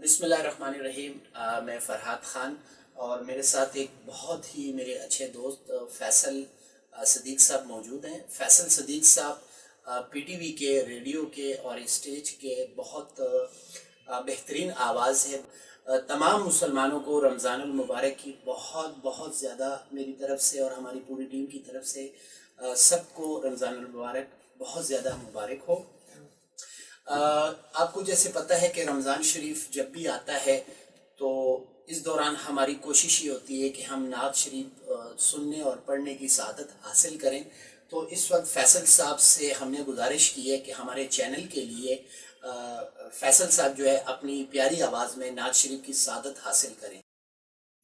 بسم اللہ الرحمن الرحیم۔ میں فرحات خان اور میرے ساتھ ایک بہت ہی میرے اچھے دوست فیصل صدیق صاحب موجود ہیں۔ فیصل صدیق صاحب پی ٹی وی کے، ریڈیو کے اور اسٹیج کے بہت بہترین آواز ہے۔ تمام مسلمانوں کو رمضان المبارک کی بہت زیادہ میری طرف سے اور ہماری پوری ٹیم کی طرف سے سب کو رمضان المبارک بہت زیادہ مبارک ہو۔ آپ کو جیسے پتہ ہے کہ رمضان شریف جب بھی آتا ہے تو اس دوران ہماری کوشش یہ ہوتی ہے کہ ہم نعت شریف سننے اور پڑھنے کی سعادت حاصل کریں۔ تو اس وقت فیصل صاحب سے ہم نے گزارش کی ہے کہ ہمارے چینل کے لیے فیصل صاحب جو ہے اپنی پیاری آواز میں نعت شریف کی سعادت حاصل کریں۔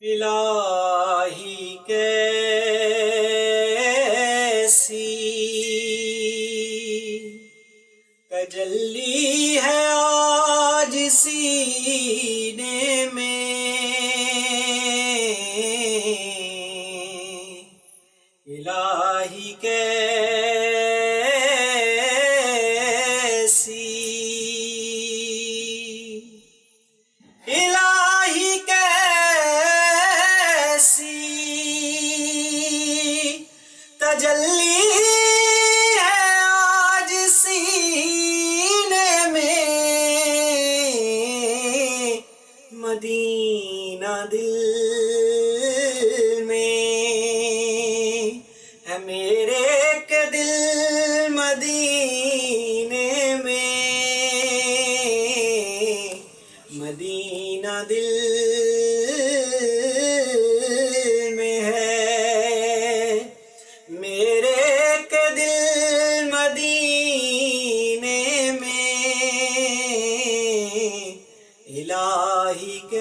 الہی کیسی تجلی ہے آج سینے میں، الہی کیسی، الہی کیسی تجلی مدینہ دل میں ہے میرے کے دل مدینے میں، مدینہ دل میں ہے میرے کے دل مدینے میں، الہی کیسی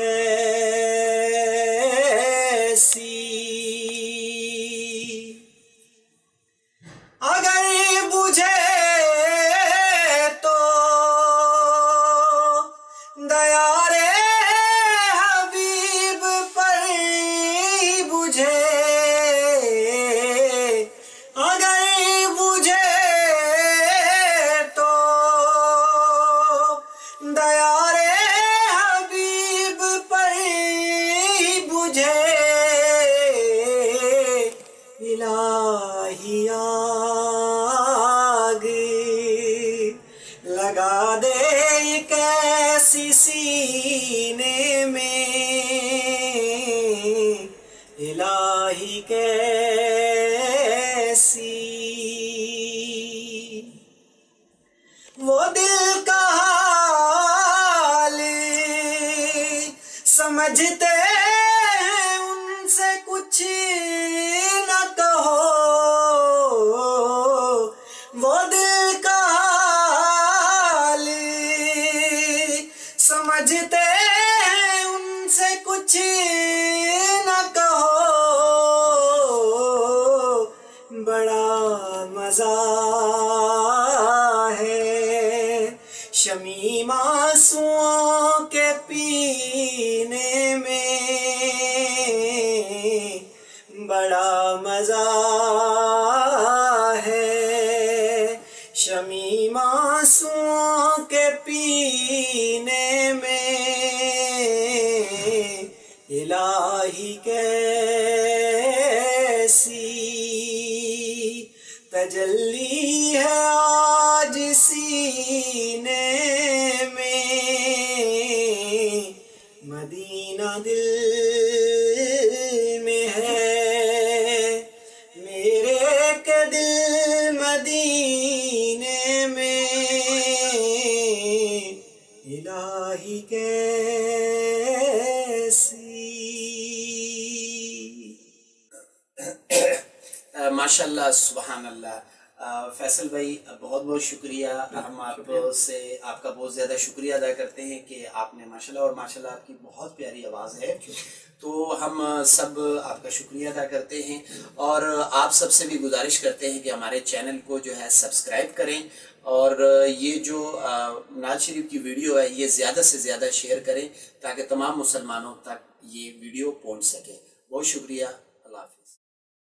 اگر بجھے تو دیار حبیب پر بجھے، اگر بجھے تو دیار الہی آگ لگا دے ایک ایسی سینے میں، الہی کیسی وہ دل کا حال سمجھتے ان سے کچھ نہ کہو، وہ دل کا حال سمجھتے ان سے کچھ نہ کہو، بڑا مزہ ہے شمیم آنسوؤں کے پینے میں، بڑا مزہ ہے شمیم آنسوؤں کے پینے میں، الہی کیسی تجلی ہے آج سینے میں، مدینہ دل میں ہے میرے کے دل مدینے میں، الہی کیسی۔ ماشاءاللہ، سبحان اللہ۔ فیصل بھائی بہت شکریہ۔ ہم آپ کا بہت زیادہ شکریہ ادا کرتے ہیں کہ آپ نے ماشاءاللہ اور ماشاءاللہ آپ کی بہت پیاری آواز ہے، تو ہم سب آپ کا شکریہ ادا کرتے ہیں اور آپ سب سے بھی گزارش کرتے ہیں کہ ہمارے چینل کو جو ہے سبسکرائب کریں اور یہ جو نعت شریف کی ویڈیو ہے یہ زیادہ سے زیادہ شیئر کریں تاکہ تمام مسلمانوں تک یہ ویڈیو پہنچ سکے۔ بہت شکریہ۔